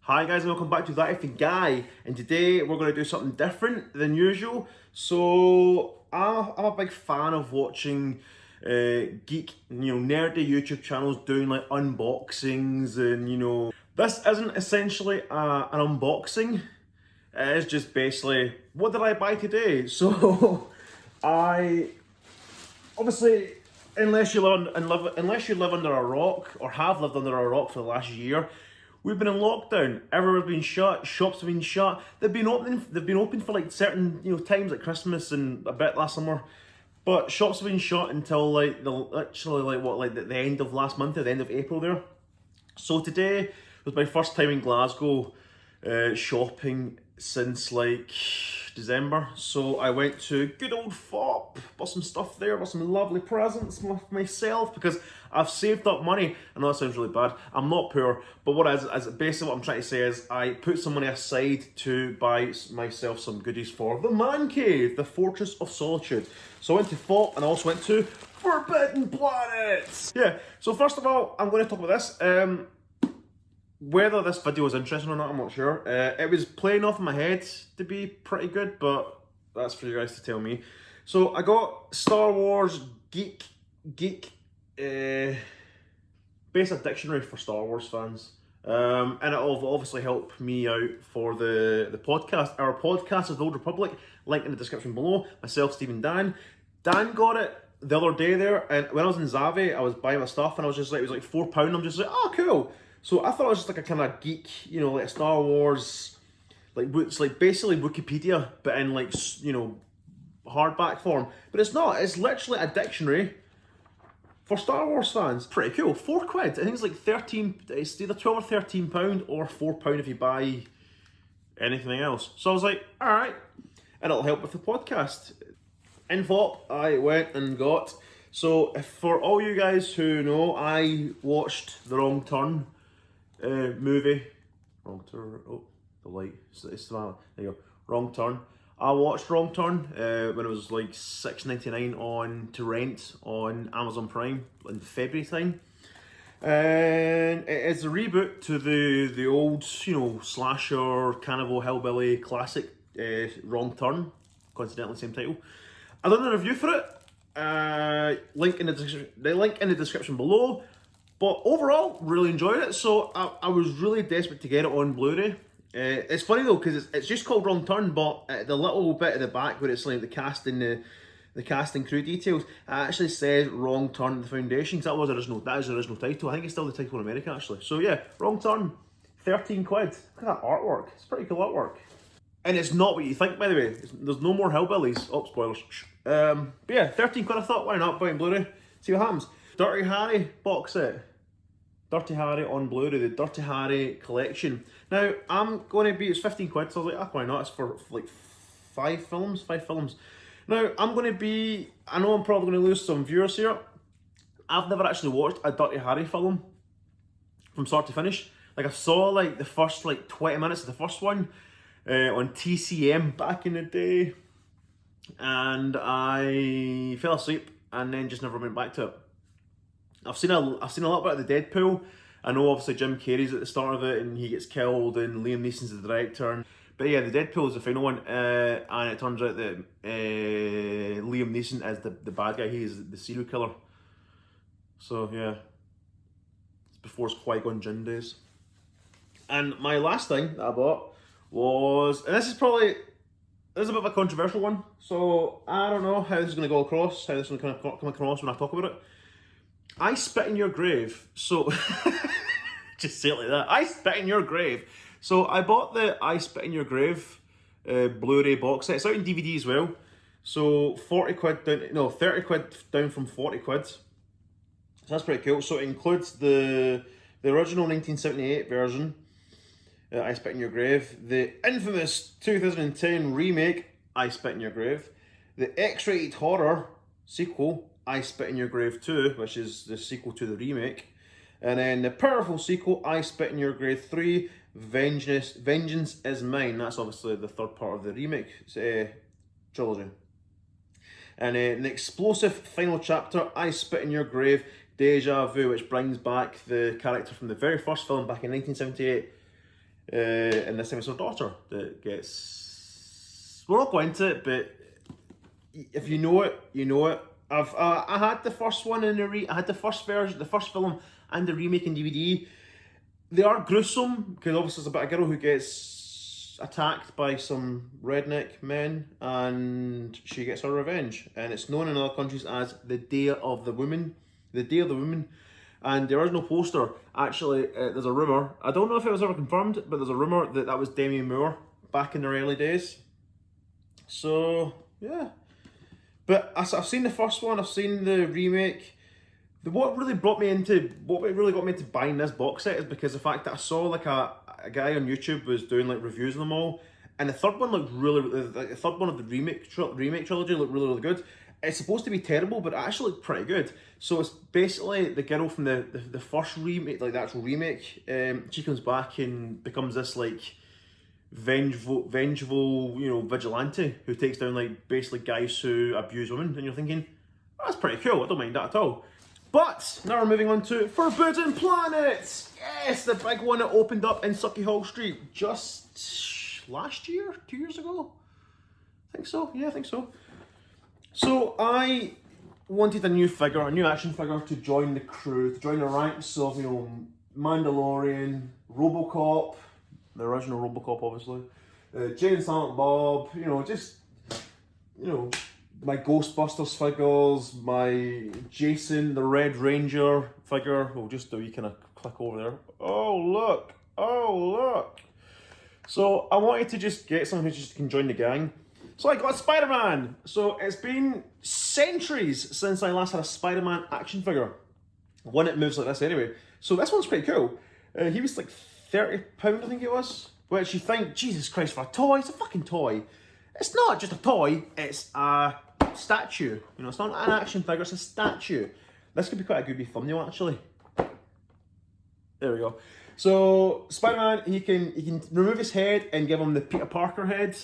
Hi guys and welcome back to That If Guy, and today we're going to do something different than usual. So I'm a big fan of watching geek, nerdy YouTube channels doing like unboxings, and this isn't essentially an unboxing. It is just basically, what did I buy today? So I obviously, unless you live under a rock or have lived under a rock for the last year. We've been in lockdown. Everywhere's been shut. Shops have been shut. They've been open for like certain times like Christmas and a bit last summer, but shops have been shut until like the end of last month, at the end of April there. So today was my first time in Glasgow shopping since like December. So I went to good old Fop, bought some stuff there, bought some lovely presents for myself because I've saved up money. I know that sounds really bad. I'm not poor, but basically what I'm trying to say is I put some money aside to buy myself some goodies for the man cave, the Fortress of Solitude. So I went to Fop and I also went to Forbidden Planet. Yeah, so first of all, I'm going to talk about this. Whether this video is interesting or not, I'm not sure. It was playing off in my head to be pretty good, but that's for you guys to tell me. So I got Star Wars Geek, basic dictionary for Star Wars fans. And it'll obviously help me out for the podcast. Our podcast is The Old Republic, link in the description below. Myself, Stephen, Dan. Dan got it the other day there, and when I was in Zavi, I was buying my stuff, and I was just like, it was like £4. I'm just like, oh, cool. So I thought it was just like a kind of geek, like a Star Wars, it's like basically Wikipedia, but in like, hardback form. But it's not, it's literally a dictionary for Star Wars fans. Pretty cool, £4. I think it's like 13, it's either 12 or £13 or £4 if you buy anything else. So I was like, all right, and it'll help with the podcast. In Fop, I went and got, so for all you guys who know, I watched The Wrong Turn movie. Wrong Turn, oh, the light, it's the, there you go, Wrong Turn. I watched Wrong Turn when it was like $6.99 on to rent on Amazon Prime in February time. And it's a reboot to the old, slasher, cannibal, hillbilly classic Wrong Turn, coincidentally same title. I done a review for it, link in the description below. But overall, really enjoyed it. So I was really desperate to get it on Blu-ray. It's funny though, because it's just called Wrong Turn, but the little bit at the back where it's like the cast and crew details, it actually says Wrong Turn the Foundation, because that is the original title. I think it's still the title in America actually. So yeah, Wrong Turn, £13. Look at that artwork. It's pretty cool artwork. And it's not what you think, by the way. There's no more hillbillies. Oh, spoilers. But yeah, £13. I thought, why not buy it Blu-ray? See what happens. Dirty Harry box set. Dirty Harry on Blu-ray, the Dirty Harry collection. Now, it's £15, so I was like, why not? It's for like five films. Now, I know I'm probably going to lose some viewers here. I've never actually watched a Dirty Harry film from start to finish. Like, I saw like the first like 20 minutes of the first one on TCM back in the day, and I fell asleep and then just never went back to it. I've seen a little bit of the Deadpool. I know obviously Jim Carrey's at the start of it and he gets killed and Liam Neeson's the director. But yeah, the Deadpool is the final one, and it turns out that Liam Neeson is the bad guy. He is the serial killer. So yeah, it's before his Qui-Gon Jinn days. And my last thing that I bought was, and this is a bit of a controversial one, so I don't know how this is going to go across, how this is going to come across when I talk about it. I spit in your grave. So, just say it like that. I spit in your grave. So I bought the I Spit in Your Grave Blu-ray box set. It's out in DVD as well. So £30 down from £40. So that's pretty cool. So it includes the original 1978 version, I Spit in Your Grave, the infamous 2010 remake, I Spit in Your Grave, the X-rated horror sequel, I Spit in Your Grave 2, which is the sequel to the remake. And then the powerful sequel, I Spit in Your Grave 3, Vengeance is Mine. That's obviously the third part of the remake trilogy. And an explosive final chapter, I Spit in Your Grave, Deja Vu, which brings back the character from the very first film back in 1978. and this time it's her daughter that gets. We're not going into it, but if you know it, you know it. I had the first one in I had the first version, the first film, and the remake in DVD. They are gruesome because obviously it's about a girl who gets attacked by some redneck men, and she gets her revenge. And it's known in other countries as the Day of the Woman. The Day of the Woman. And the original poster, actually, there's a rumour. I don't know if it was ever confirmed, but there's a rumour that that was Demi Moore back in their early days. So yeah. But I've seen the first one. I've seen the remake. What really got me into buying this box set is because the fact that I saw like a guy on YouTube was doing like reviews of them all, and the third one looked the third one of the remake trilogy looked really good. It's supposed to be terrible, but it actually looked pretty good. So it's basically the girl from the first remake, like the actual remake. She comes back and becomes this like vengeful, vigilante who takes down like basically guys who abuse women, and you're thinking, oh, that's pretty cool. I don't mind that at all. But now we're moving on to Forbidden Planet. Yes, the big one that opened up in Sucky Hall Street just last year, 2 years ago. I think so. Yeah, I think so. So I wanted a new figure, a new action figure to join the crew, to join the ranks of Mandalorian, RoboCop, the original RoboCop, obviously, Jay and Silent Bob. My Ghostbusters figures, my Jason the Red Ranger figure. We'll just do, you kind of click over there. Oh look! So I wanted to just get someone who just can join the gang. So I got Spider-Man. So it's been centuries since I last had a Spider-Man action figure. One that moves like this anyway. So this one's pretty cool. He was like £30, I think it was. Which you think, Jesus Christ, for a toy? It's a fucking toy. It's not just a toy, it's a statue. It's not an action figure, it's a statue. This could be quite a good thumbnail actually. There we go. So Spider-Man, he can remove his head and give him the Peter Parker head,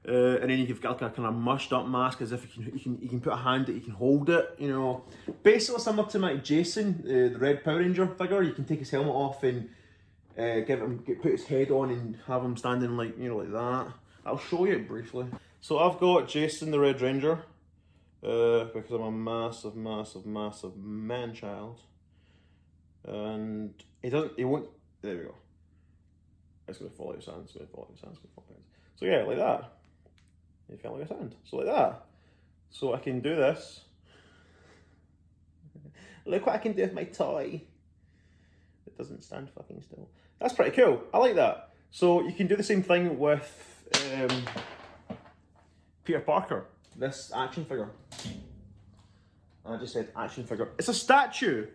and then you've got like a kind of mushed up mask as if you can put a hand that you can hold it. Basically similar to my Jason, the Red Power Ranger figure. You can take his helmet off and put his head on and have him standing like like that. I'll show you it briefly. So I've got Jason the Red Ranger, because I'm a massive man-child. And he won't, there we go. It's going to fall out of his hand, So yeah, like that. It fell out of his hand. So like that. So I can do this. Look what I can do with my toy. It doesn't stand fucking still. That's pretty cool. I like that. So you can do the same thing with Peter Parker, this action figure. I just said action figure. It's a statue.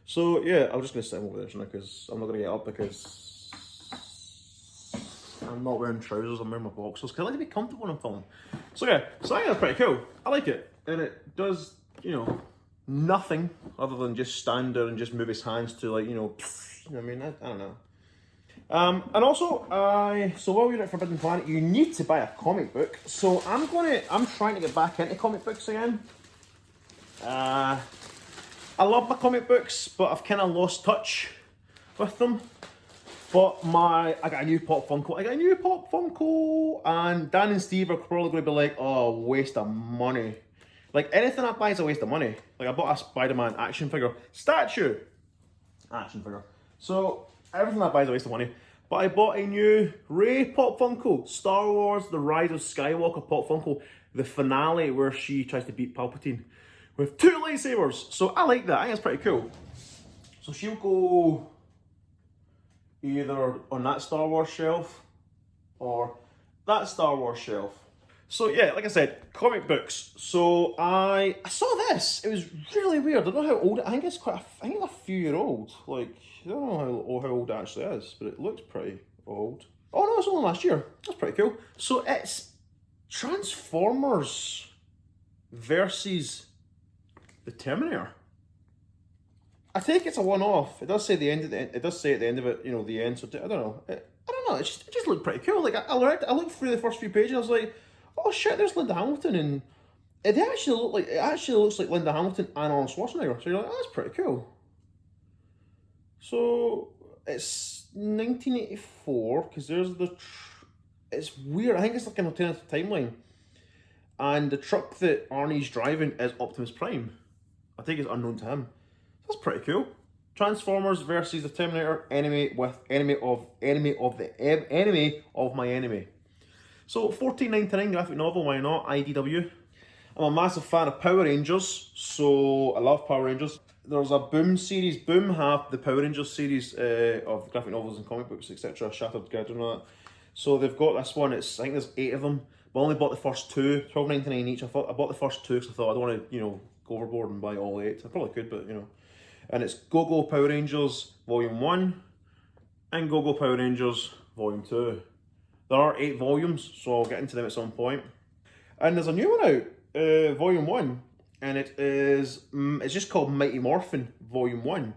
So yeah, I'm just going to sit him over there now because I'm not going to get up because I'm not wearing trousers, I'm wearing my boxers because I like to be comfortable when I'm filming. So yeah, so I think that's pretty cool. I like it. And it does, nothing other than just stand there and just move his hands to like, I don't know. And also, so while you're at Forbidden Planet, you need to buy a comic book. So I'm trying to get back into comic books again. I love my comic books, but I've kind of lost touch with them. But I got a new Pop Funko, and Dan and Steve are probably going to be like, oh, waste of money. Like, anything I buy is a waste of money. Like, I bought a Spider-Man action figure. Statue! Action figure. So, everything I buy is a waste of money. But I bought a new Rey Pop Funko. Star Wars The Rise of Skywalker Pop Funko. The finale where she tries to beat Palpatine with 2 lightsabers. So, I like that. I think it's pretty cool. So, she'll go either on that Star Wars shelf or that Star Wars shelf. So yeah, like I said, comic books. So I saw this. It was really weird. I don't know how old. I think it's a few year old. Like, I don't know how old it actually is, but it looks pretty old. Oh no, it's only last year. That's pretty cool. So it's Transformers versus the Terminator. I think it's a one-off. It does say at the end of it. It does say at the end of it, the end. So I don't know. I don't know. It just looked pretty cool. Like I looked through the first few pages. I was like, oh shit, there's Linda Hamilton, and it actually looks like Linda Hamilton and Arnold Schwarzenegger. So you're like, oh, that's pretty cool. So it's 1984, because there's it's weird, I think it's like an alternative timeline. And the truck that Arnie's driving is Optimus Prime. I think it's unknown to him. That's pretty cool. Transformers versus the Terminator, enemy of my enemy. So $14.99 graphic novel, why not? IDW. I'm a massive fan of Power Rangers, so I love Power Rangers. There's a Boom series. Boom have the Power Rangers series of graphic novels and comic books, etc. Shattered Grid and all that. So they've got this one. I think there's 8 of them. But I only bought the first 2, $12.99 each. I bought the first 2 because I thought I don't want to, go overboard and buy all 8. I probably could, but And it's Go-Go Power Rangers Volume 1 and Go-Go Power Rangers Volume 2. There are 8 volumes, so I'll get into them at some point. And there's a new one out, Volume 1, and it's just called Mighty Morphin Volume 1.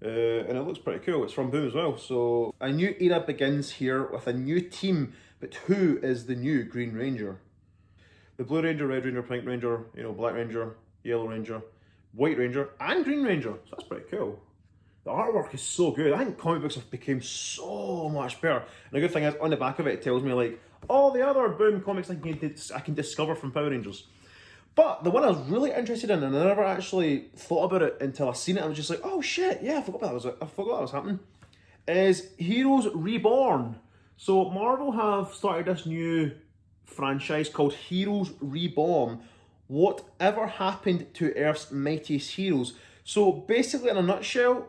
And it looks pretty cool. It's from Boom as well. So a new era begins here with a new team, but who is the new Green Ranger? The Blue Ranger, Red Ranger, Pink Ranger, Black Ranger, Yellow Ranger, White Ranger, and Green Ranger. So that's pretty cool. The artwork is so good. I think comic books have become so much better. And the good thing is, on the back of it, it tells me like all the other Boom comics I can discover from Power Rangers. But the one I was really interested in, and I never actually thought about it until I seen it, I was just like, oh shit, yeah, I forgot that was happening, is Heroes Reborn. So Marvel have started this new franchise called Heroes Reborn. Whatever happened to Earth's mightiest heroes? So basically, in a nutshell,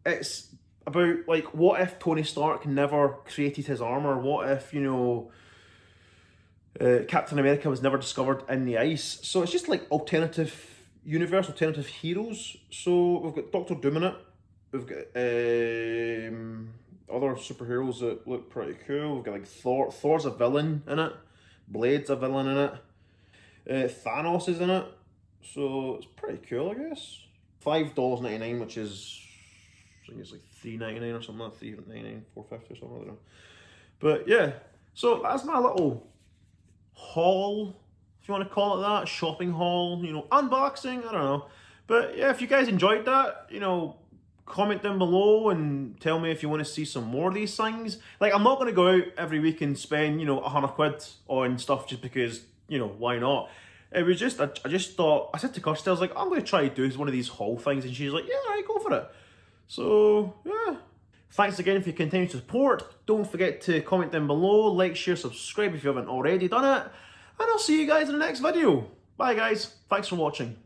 it's about like, what if Tony Stark never created his armor? What if, Captain America was never discovered in the ice? So it's just like alternative universe, alternative heroes. So we've got Doctor Doom in it. We've got other superheroes that look pretty cool. We've got like Thor. Thor's a villain in it. Blade's a villain in it. Thanos is in it. So it's pretty cool, I guess. $5.99, which is, I think it's like $3.99 or something like that. $3.99, $4.50 or something, I don't know. But yeah, so that's my little haul, if you want to call it that, shopping haul, unboxing, I don't know. But yeah, if you guys enjoyed that, comment down below and tell me if you want to see some more of these things. Like, I'm not going to go out every week and spend, £100 on stuff just because, why not? It was just, I just thought, I said to Kirsty, I was like, I'm going to try to do one of these haul things, and she's like, yeah, alright, go for it. So, yeah. Thanks again for your continued support. Don't forget to comment down below, like, share, subscribe if you haven't already done it. And I'll see you guys in the next video. Bye guys, thanks for watching.